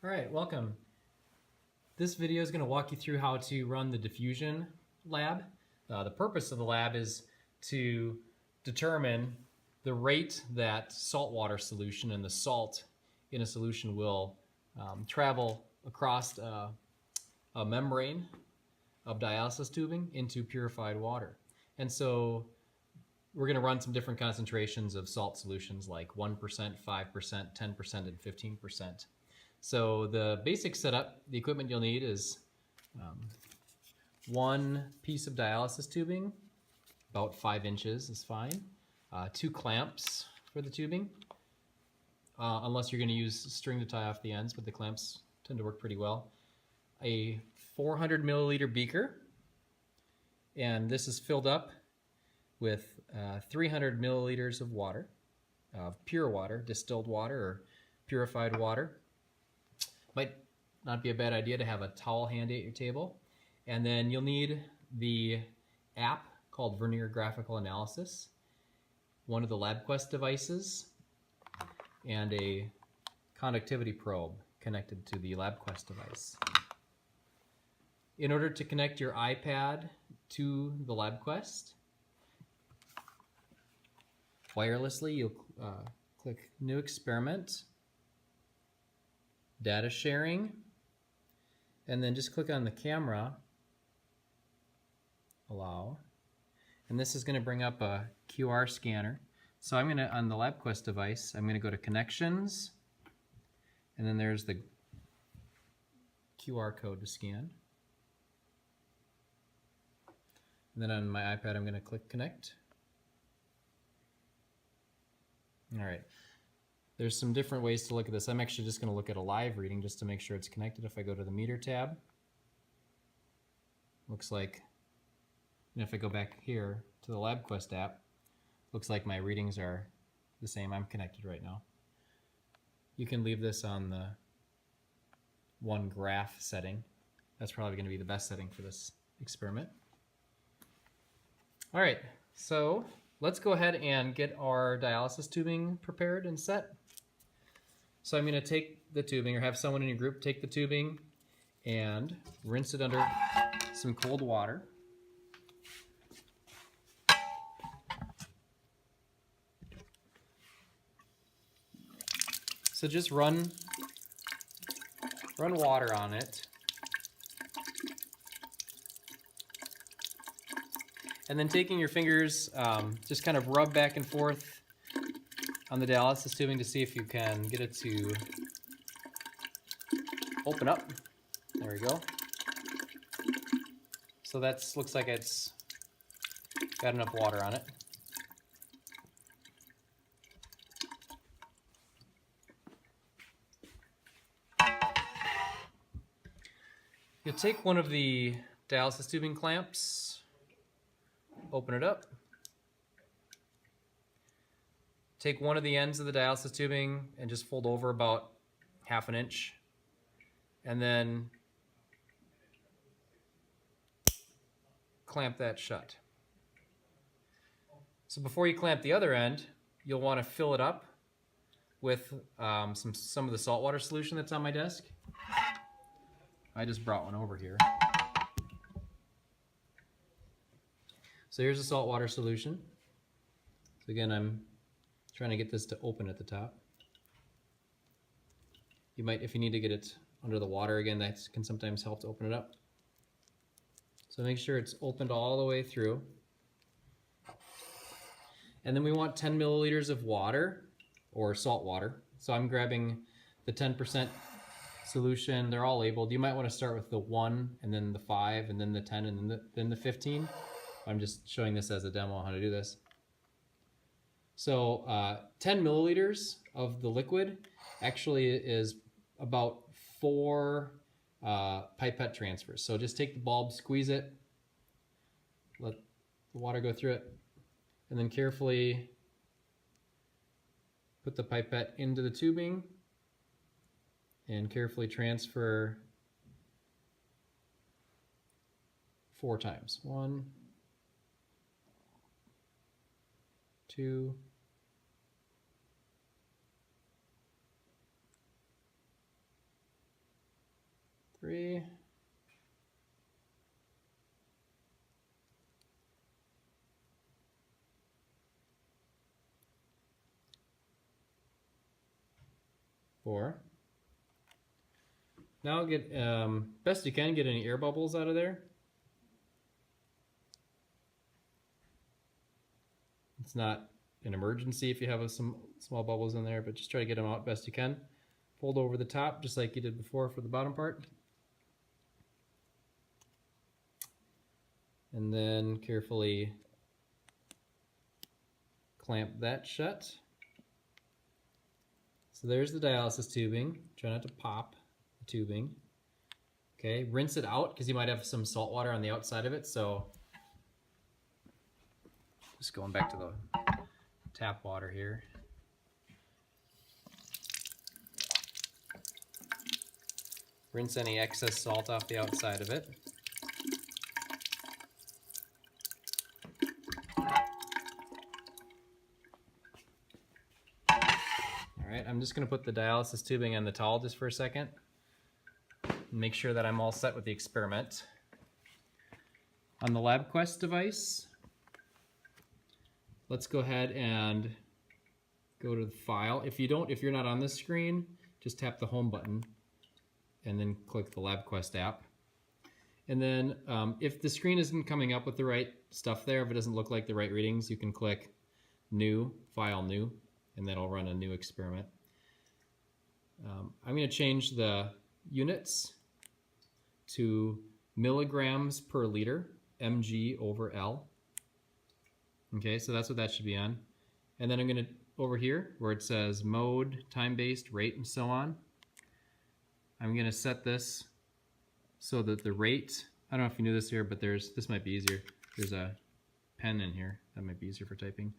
All right, welcome. This video is going to walk you through how to run the Diffusion Lab. The purpose of the lab is to determine the rate that saltwater solution and the salt in a solution will travel across a membrane of dialysis tubing into purified water. And so we're going to run some different concentrations of salt solutions like 1%, 5%, 10%, and 15%. So the basic setup, the equipment you'll need is one piece of dialysis tubing, about 5 inches is fine, 2 clamps for the tubing, unless you're going to use string to tie off the ends, but the clamps tend to work pretty well. A 400 milliliter beaker, and this is filled up with 300 milliliters of water, pure water, distilled water, or purified water. Might not be a bad idea to have a towel handy at your table. And then you'll need the app called Vernier Graphical Analysis, one of the LabQuest devices, and a conductivity probe connected to the LabQuest device. In order to connect your iPad to the LabQuest wirelessly, you'll click New Experiment, Data Sharing, and then just click on the camera, Allow, and this is going to bring up a QR scanner. So I'm going to, on the LabQuest device, I'm going to go to Connections, and then there's the QR code to scan. And then on my iPad, I'm going to click Connect. All right. There's some different ways to look at this. I'm actually just going to look at a live reading just to make sure it's connected. If I go to the meter tab, looks like, and if I go back here to the LabQuest app, looks like my readings are the same. I'm connected right now. You can leave this on the one graph setting. That's probably going to be the best setting for this experiment. All right, so let's go ahead and get our dialysis tubing prepared and set. So I'm going to take the tubing, or have someone in your group take the tubing and rinse it under some cold water. So just run water on it. And then taking your fingers, just kind of rub back and forth on the dialysis tubing to see if you can get it to open up. There we go. So that looks like it's got enough water on it. You'll take one of the dialysis tubing clamps, open it up. Take one of the ends of the dialysis tubing and just fold over about 1/2 inch. And then clamp that shut. So before you clamp the other end, you'll want to fill it up with some of the saltwater solution that's on my desk. I just brought one over here. So here's the saltwater solution. So again, I'm trying to get this to open at the top. You might, if you need to get it under the water again, that can sometimes help to open it up. So make sure it's opened all the way through. And then we want 10 milliliters of water, or salt water. So I'm grabbing the 10% solution. They're all labeled. You might want to start with the 1, and then the 5, and then the 10, and then the 15. I'm just showing this as a demo on how to do this. So 10 milliliters of the liquid actually is about 4 pipette transfers. So just take the bulb, squeeze it, let the water go through it, and then carefully put the pipette into the tubing and carefully transfer 4 times. 1, 2, 3. Four. Now get, best you can, get any air bubbles out of there. It's not an emergency if you have some small bubbles in there, but just try to get them out best you can. Fold over the top just like you did before for the bottom part. And then carefully clamp that shut. So there's the dialysis tubing. Try not to pop the tubing. Okay, rinse it out because you might have some salt water on the outside of it. So just going back to the tap water here. Rinse any excess salt off the outside of it. Alright, I'm just going to put the dialysis tubing on the towel just for a second. Make sure that I'm all set with the experiment. On the LabQuest device, let's go ahead and go to the file. If you're not on this screen, just tap the home button and then click the LabQuest app. And then if the screen isn't coming up with the right stuff there, if it doesn't look like the right readings, you can click New, File New, and that'll run a new experiment. I'm going to change the units to milligrams per liter, mg over L. Okay, so that's what that should be on. And then I'm going to, over here, where it says mode, time-based, rate, and so on, I'm going to set this so that the rate, I don't know if you knew this here, but this might be easier. There's a pen in here. That might be easier for typing.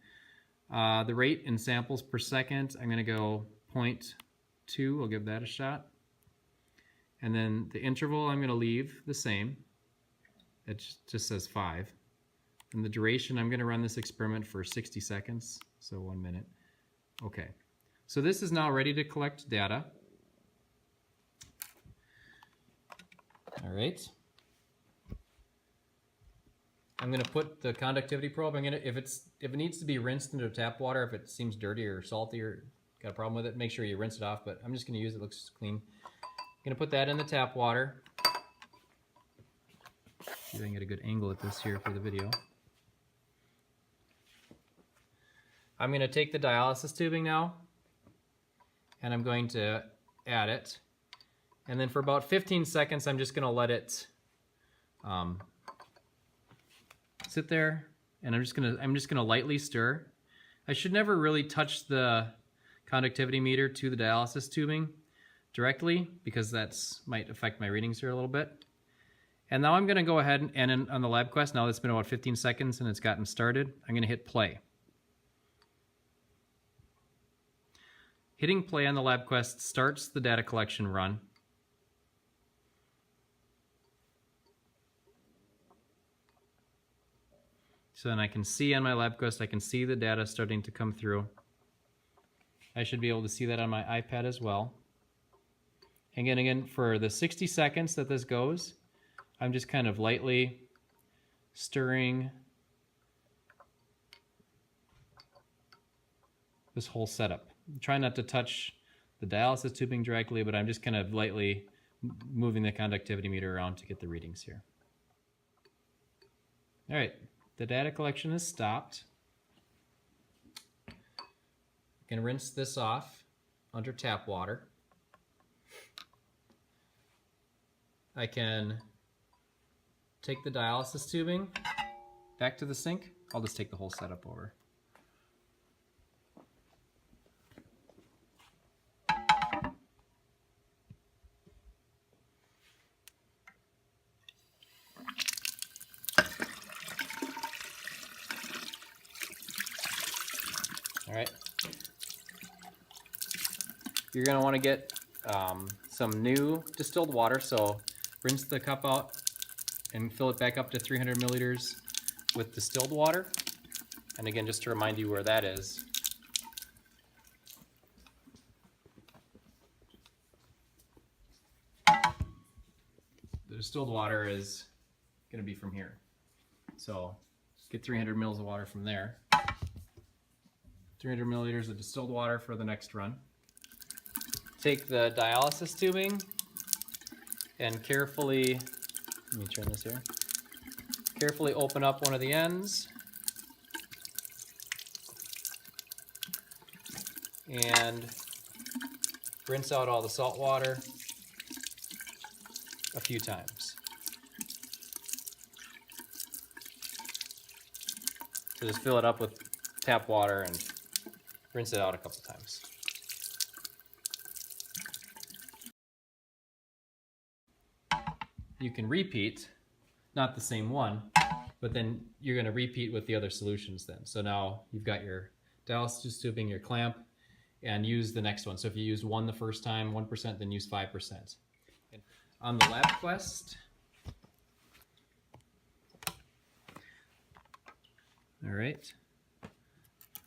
The rate in samples per second, I'm going to go 0.2. I'll give that a shot. And then the interval I'm going to leave the same. It just says 5. And the duration, I'm going to run this experiment for 60 seconds, so 1 minute. Okay, so this is now ready to collect data. All right. I'm going to put the conductivity probe. If it needs to be rinsed into tap water, if it seems dirty or salty or got a problem with it, make sure you rinse it off. But I'm just going to use it. It looks clean. I'm going to put that in the tap water. See if I can get a good angle at this here for the video. I'm going to take the dialysis tubing now, and I'm going to add it. And then for about 15 seconds, I'm just going to let it sit there, and I'm just gonna lightly stir. I should never really touch the conductivity meter to the dialysis tubing directly because that might affect my readings here a little bit. And now I'm gonna go ahead and on the LabQuest, now that's been about 15 seconds and it's gotten started, I'm gonna hit play. Hitting play on the LabQuest starts the data collection run. So then I can see on my LabQuest, I can see the data starting to come through. I should be able to see that on my iPad as well. And again, for the 60 seconds that this goes, I'm just kind of lightly stirring this whole setup. Try not to touch the dialysis tubing directly, but I'm just kind of lightly moving the conductivity meter around to get the readings here. All right. The data collection has stopped. I can rinse this off under tap water. I can take the dialysis tubing back to the sink. I'll just take the whole setup over. All right. You're going to want to get some new distilled water, so rinse the cup out and fill it back up to 300 milliliters with distilled water. And again, just to remind you where that is. the distilled water is going to be from here. So get 300 mils of water from there. 300 milliliters of distilled water for the next run. Take the dialysis tubing and carefully, let me turn this here, carefully open up one of the ends and rinse out all the salt water a few times. So just fill it up with tap water and rinse it out a couple times. You can repeat, not the same one, but then you're going to repeat with the other solutions then. So now you've got your dialysis tubing, your clamp, and use the next one. So if you use 1 the first time, 1%, then use 5%. On the LabQuest, all right,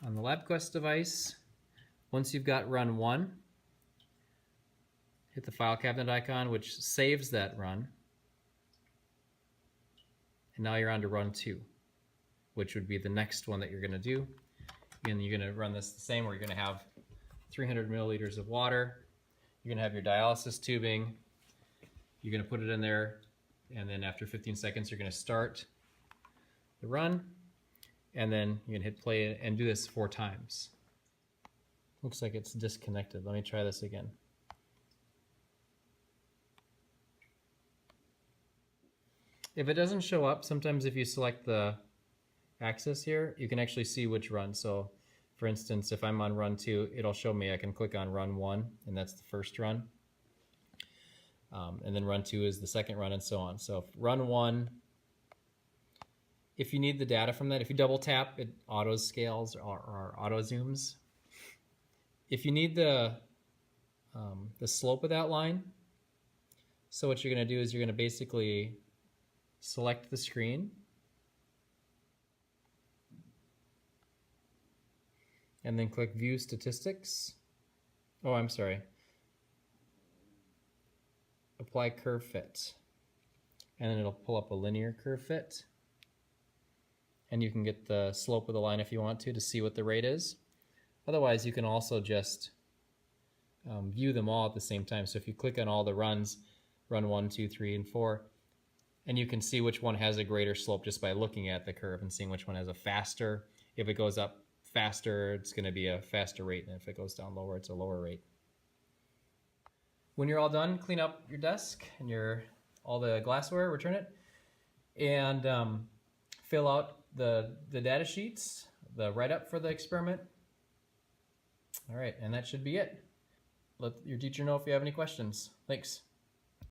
on the LabQuest device, once you've got run 1, hit the file cabinet icon, which saves that run. And now you're on to run 2, which would be the next one that you're going to do. And you're going to run this the same, where you're going to have 300 milliliters of water. You're going to have your dialysis tubing. You're going to put it in there, and then after 15 seconds, you're going to start the run, and then you're going to hit play and do this 4 times. Looks like it's disconnected. Let me try this again. If it doesn't show up, sometimes if you select the axis here, you can actually see which run. So for instance, if I'm on run 2, it'll show me, I can click on run 1, and that's the first run. And then run 2 is the second run, and so on. So run 1, if you need the data from that, if you double tap, it auto scales or auto zooms. If you need the slope of that line, so what you're going to do is you're going to basically select the screen, and then click View Statistics. Oh, I'm sorry. Apply Curve Fit. And then it'll pull up a linear curve fit. And you can get the slope of the line if you want to see what the rate is. Otherwise, you can also just view them all at the same time. So if you click on all the runs, run 1, 2, 3, and 4, and you can see which one has a greater slope just by looking at the curve and seeing which one has a faster. If it goes up faster, it's going to be a faster rate, and if it goes down lower, it's a lower rate. When you're all done, clean up your desk and all the glassware, return it, and fill out the data sheets, the write-up for the experiment. All right, and that should be it. Let your teacher know if you have any questions. Thanks.